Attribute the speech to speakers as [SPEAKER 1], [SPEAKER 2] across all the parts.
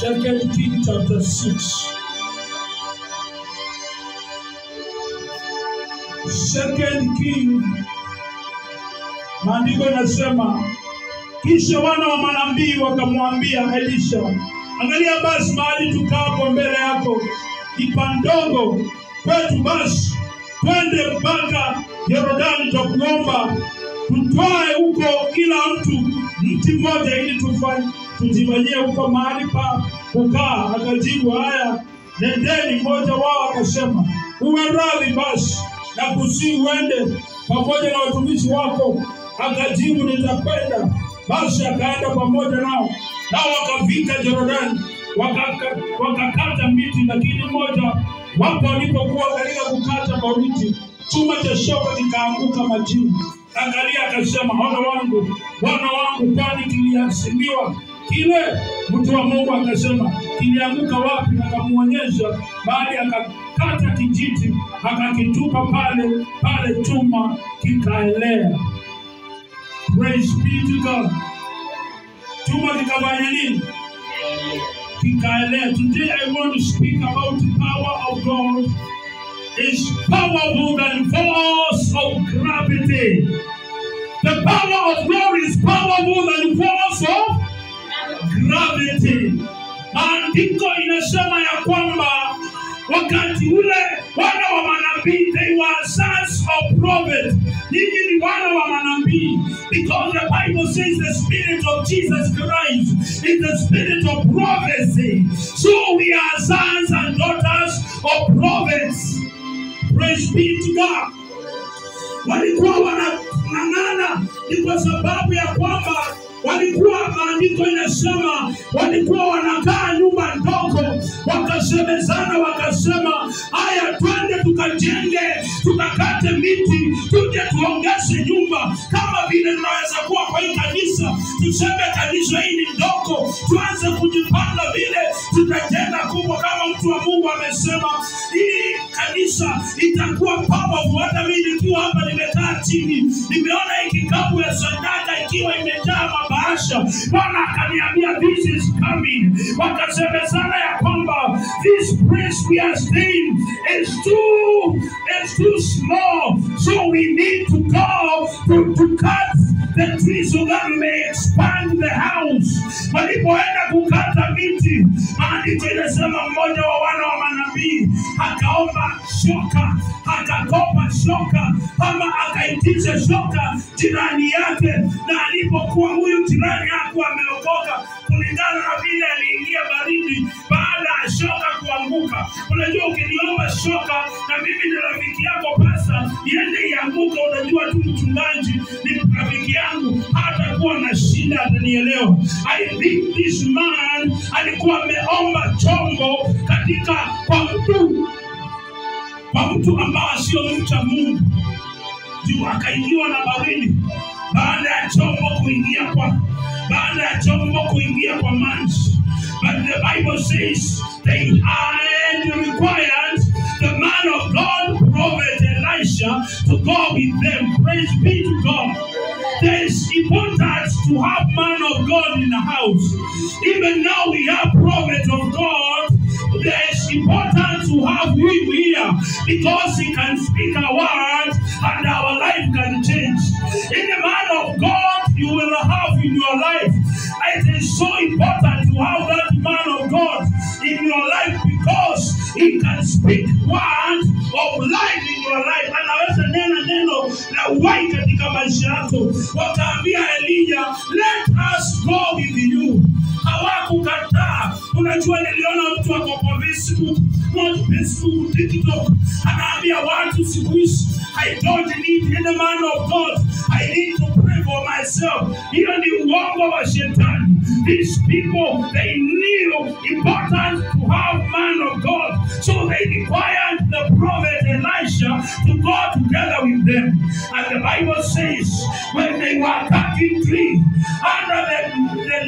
[SPEAKER 1] 2 Kings chapter 6. 2 Kings, maandiko yanasema, kisha wana wa manabii wakamwambia Elisha, angalia basi mahali tukapo mbele yako ni pandogo kwetu, basi twende mpaka Yordani, tukuomba tutwae huko kila mtu mti mmoja ili tujifanyie huko mahali pa kukaa. Akajibu, haya, nendeni. Mmoja wao akasema, uwe radhi basi na kusi uende pamoja na watumishi wako. Akajibu, nitakwenda. Basi akaenda pamoja nao wakafika Yordani, wakakata miti, lakini mmoja wapo walipokuwa katika kukata miti, chuma cha shoka kikaanguka majini. Angalia, akasema, Bwana wangu, kwani kiliasimiwa kile? Mtu wa Mungu akasema, kilianguka wapi? Akamuonyesha mahali, akakata kijiti, akakitupa pale, chuma kikaelea. Praise be to God. Chuma kikafanya nini? Kikaelea. Today I want to speak about the power of God. It's powerful than force of gravity. The power of God is powerful than force of gravity. Maandiko inasema ya kwamba wakati ule wana wa manabii, they were sons of prophets. Ninyi ni wana wa manabii, because the Bible says the spirit of Jesus Christ is the spirit of prophecy. So we are sons and daughters of prophets. Praise be to God. Walikuwa wanang'ang'ana ni kwa sababu ya kwamba walikuwa, maandiko inasema, walikuwa wanakaa nyumba ndogo, wakasemezana, wakasema, haya, twende tukajenge, tukakate miti, tuje tuongeze nyumba. Kama vile tunaweza kuwa kwa hii kanisa, tuseme kanisa hii ni ndogo, tuanze kujipanga vile tutajenga kubwa. Kama mtu wa Mungu amesema, hii kanisa itakuwa powerful. Hata mimi nikiwa hapa nimekaa chini, nimeona hii kikapu ya sadaka ikiwa imejaa bahasha. Bwana akaniambia, this is coming. Wakasemezana ya kwamba this place we are staying is too small, so we need to go to cut the trees so that we may expand the house. Walipoenda kukata miti, maandiko inasema mmoja wa wana wa manabii akaomba shoka, akakopa shoka, ama akaitisha shoka jirani yake. Na alipokuwa huyu jirani hakuwa ameokoka, kulingana na vile aliingia baridi baada ya shoka kuanguka. Unajua, ukiniomba shoka na mimi ni rafiki yako pasa, iende ianguka, unajua tu mchungaji ni rafiki yangu, hata kuwa na shida, atanielewa. I think this man alikuwa ameomba chombo kwa mtu ambaye sio mcha Mungu, juu akaingiwa na baridi baada ya chombo kuingia kwa maji. But the Bible says they had required the man of God, Prophet Elisha, to go with them. Praise be to God. There is importance to have man of God in the house. Even now we have prophet of God. There is important to have him here, because he can speak a word and our life can change. In the man of God you will have in your life, it is so important to have that man of God in your life, because he can speak word of life in your life. Anaweza neno la uhai katika maisha yako. Wakaambia Elijah, let us go with you. Hawakukataa. Unajua, niliona mtu wako kwa Facebook, TikTok, anaambia watu siku hizi, I don't need any man of God, I need to pray for myself. Hiyo ni uongo wa shetani. These people, they knew important to have man of God, so they required the prophet Elisha to go together with them. And the Bible says, when they were cutting tree under the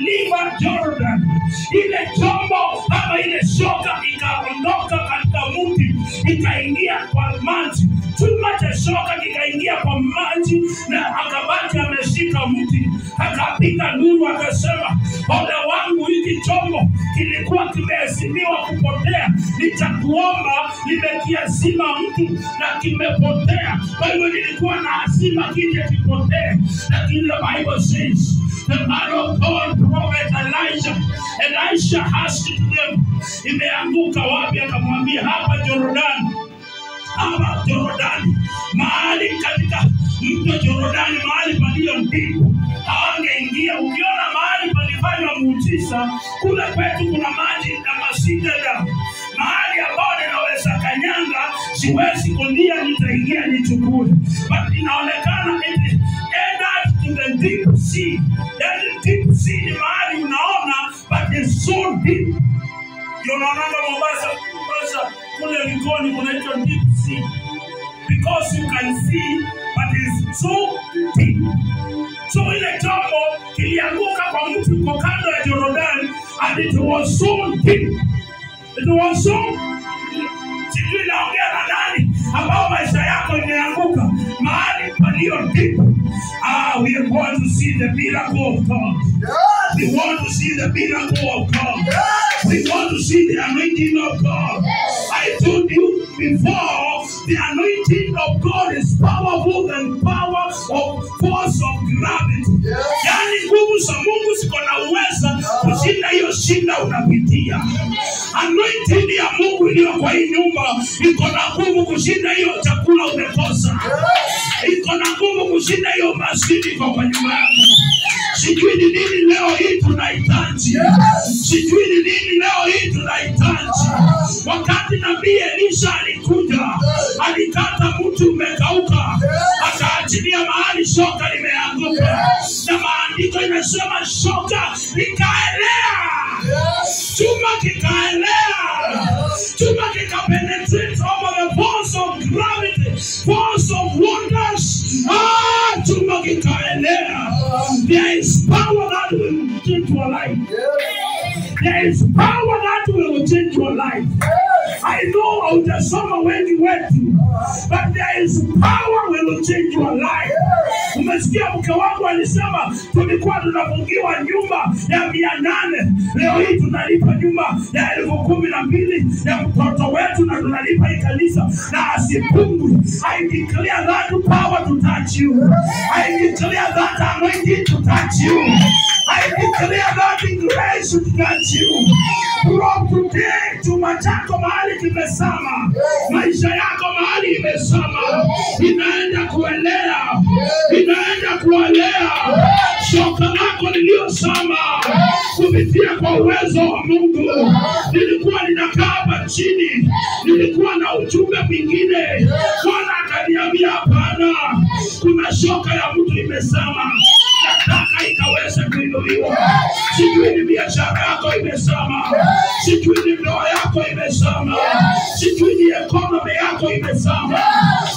[SPEAKER 1] river Jordan, ile chombo ama ile shoka ikaondoka katika mti, ikaingia kwa maji. Chuma cha shoka kikaingia kwa maji, na akabaki ameshika mti. Akapiga nuru akasema, ole wangu, hiki chombo chombo kilikuwa kimeazimiwa kupotea, nitakuomba, nimekiazima mtu na kimepotea. Kwa hivyo nilikuwa na azima kije kipotee. Lakini the Bible says, the man of God, prophet Elisha asked them, imeanguka wapi? Akamwambia, hapa Jordan. Hapa Jordan, mahali katika mto Jordan, mahali palio ndipo hawangeingia. Ukiona mahali palifanywa muujiza, kule kwetu kuna maji na masindada, mahali ambao ninaweza kanyanga, siwezi kulia, nitaingia nichukue. But inaonekana it entered to the deep sea. That deep sea ni mahali unaona, but it's so deep. Unaonanga Mombasa kule Likoni kunaitwa deep sea, because you can see, but it's so deep. So ile chombo kilianguka kwa mtu kwa kando ya Jordan, and it was so deep. It was so deep. Sijui naongea na nani ambao maisha yako imeanguka mahali palio deep. We are going to see the miracle of God. Yes. We want to see the miracle of God. Yes. We want to see the anointing of God. Yes. I told you before, the anointing of God is powerful than power of force of gravity. Yes. Yani nguvu za Mungu ziko na uwezo kushinda hiyo shinda unapitia. Anointing ya Mungu iliyo kwa hii nyumba iko na nguvu kushinda hiyo chakula umekosa. Iko na nguvu kushinda hiyo maskini kwa nyumba yako. Sijui ni nini leo hii tunahitaji. Sijui ni nini leo hii tunahitaji. Wakati nabii Elisha alikuja, alikata mtu umekauka, akaachilia mahali shoka limeanguka. Na maandiko inasema shoka likaelea. Chuma kikaelea. Chuma kikapenetrate over the force of gravity, force of wonders. Chuma kikaelea. There is power that will change your life. There is power that will change your life. I know of the summer when you went to, but there is power that will change your life. Umesikia mke wangu alisema tulikuwa tunafungiwa nyumba ya 800. Leo hii tunalipa nyumba ya 12,000 ya mtoto wetu na tunalipa hii kanisa na asipungui. I declare that power to touch you. I declare that anointing to touch you. I declare that grace to touch you. From today, chuma chako mahali kimesama, maisha yako mahali imesama, inaenda kuelea, inaenda kuelea. Shoka lako liliosama kupitia kwa uwezo wa Mungu. Nilikuwa ninakaa hapa chini, nilikuwa na ujumbe mwingine, Bwana akaniambia hapana, kuna shoka ya mtu imesama, nataka ikaweze kuinuliwa. Sijui ni biashara yako imesama, sijui ni ndoa yako imesama, sijui ni economy yako imesama.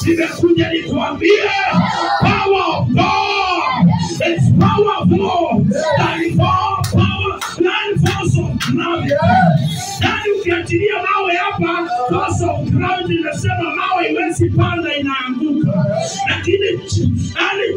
[SPEAKER 1] Nimekuja nikuambie, power of God is powerful than power than force of gravity. Yani ukiachilia mawe hapa, force of gravity inasema mawe iwezi panda, inaanguka. Lakini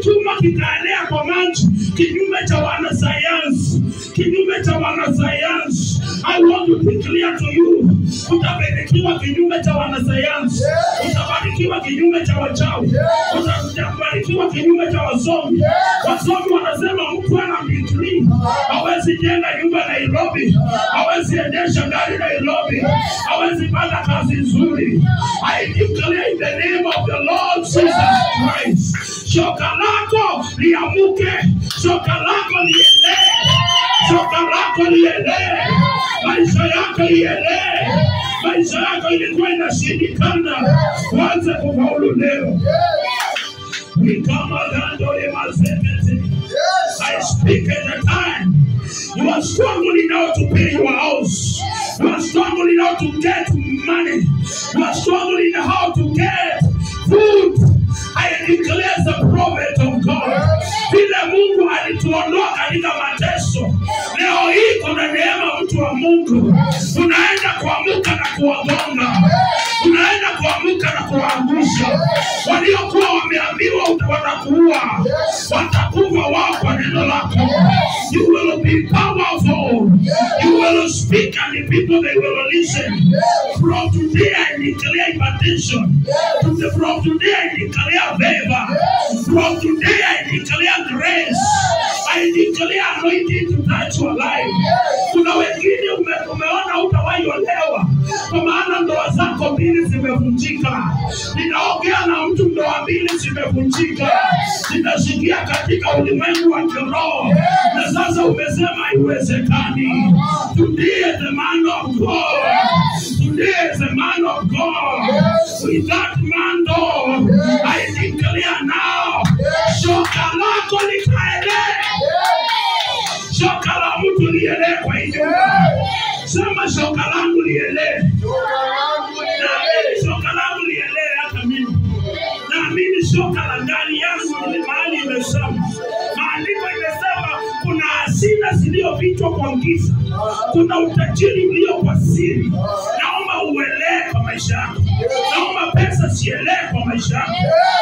[SPEAKER 1] chuma kikaelea kwa maji, kinyume cha wanasayansi, kinyume cha wanasayansi. I want to declare to you, utabarikiwa kinyume cha wanasayansi, utabarikiwa kinyume cha wachawi, utabarikiwa kinyume cha wasomi. Wasomi wanasema mtu ana degree hawezi jenga nyumba Nairobi, hawezi endesha gari Nairobi, hawezi pata kazi nzuri. I declare in the name of the Lord Jesus Christ, shoka lako liamuke, shoka lako lielee, shoka lako lielee, maisha yako lielee. Maisha yako ilikuwa inashindikana, waanze kufaulu leo. We come around on I speak at the time. You are struggling now to pay your house. You are struggling now to get money. You are struggling how to get food. I declare the prophet of God. Vile Mungu alituondoa katika mateso, leo hii kuna neema mtu wa Mungu. Unaenda kuamuka na kuwagonga. Unaenda kuamuka na kuangusha. Waliokuwa wameambiwa watakuua, watakufa wao kwa neno lako. You will be powerful. You will speak and the people they will listen. From today I declare invitation. From today I declare favor. From today I declare grace. I declare anointing to touch your life. Kuna wengine umeona hutawahi olewa kwa maana ndoa zako mbili zimevunjika. Ninaongea na mtu ndoa mbili zimevunjika. Ninasikia katika ulimwengu wa kiroho. Na sasa umesema haiwezekani. Today the man of God. Today the man of God. With that man door, I declare now. Shoka lako likaele. Shoka la mtu liele kwa hiyo. Sema shoka langu liele. Naamini shoka langu liele hata mimi. Naamini shoka la ndani yangu ni mahali imesema. Maandiko imesema kuna hazina zilizofichwa kwa giza. Kuna utajiri ulio kwa siri. Naomba uelewe kwa maisha yako. Naomba pesa zielee kwa maisha yako.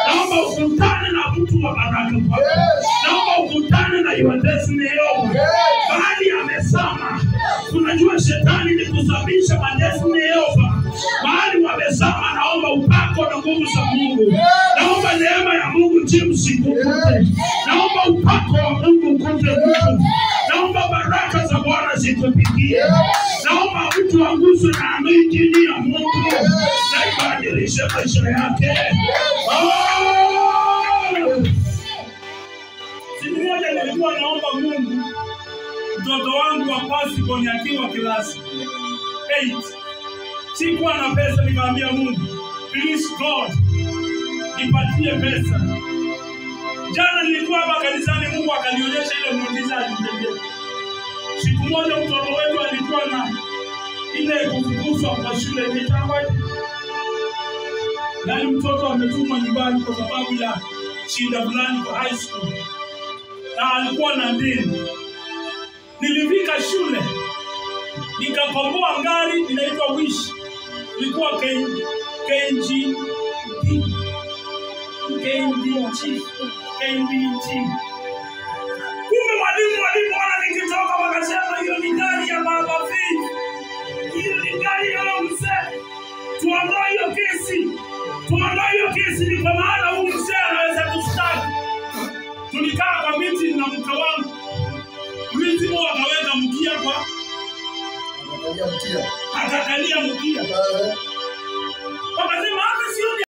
[SPEAKER 1] Naomba ukutane na mtu wa baraka kwako. Naomba ukutane na your destiny help. Mahali amesema, unajua shetani ni kusababisha madestiny help. Mahali wamesema, naomba upako na nguvu za Mungu. Naomba neema ya Mungu jimsikukute. Naomba upako wa Mungu ukute mtu. Naomba baraka za Bwana zikupigie. Naomba mtu aguswe na anointing ya Mungu na ibadilishe maisha yake. Siku moja nilikuwa naomba Mungu mtoto wangu wa pasiponi akiwa klasi 8. Sikuwa na pesa, nikamwambia Mungu, please God, nipatie pesa. Jana nilikuwa hapa kanisani, Mungu akanionyesha ile muujiza alitendea. Siku moja mtoto wetu alikuwa na ile kufukuzwa kwa shule nitawaje. Nani mtoto ametumwa nyumbani kwa sababu ya shida fulani kwa high school. Na alikuwa na deni. Nilifika shule, nikakomboa gari inaitwa Wish. Ilikuwa KNG. Kumbe walimu wana nikitoka wakasema hiyo ni gari ya baba Faith. Hiyo ni gari ya mzee. Tuondoe hiyo kesi. Ni kwa maana huyu mzee anaweza kustaki. Tulikaa kwa miti na mke wangu. Mlinzi mmoja akaweka mkia kwa. Akakalia mkia. Wakasema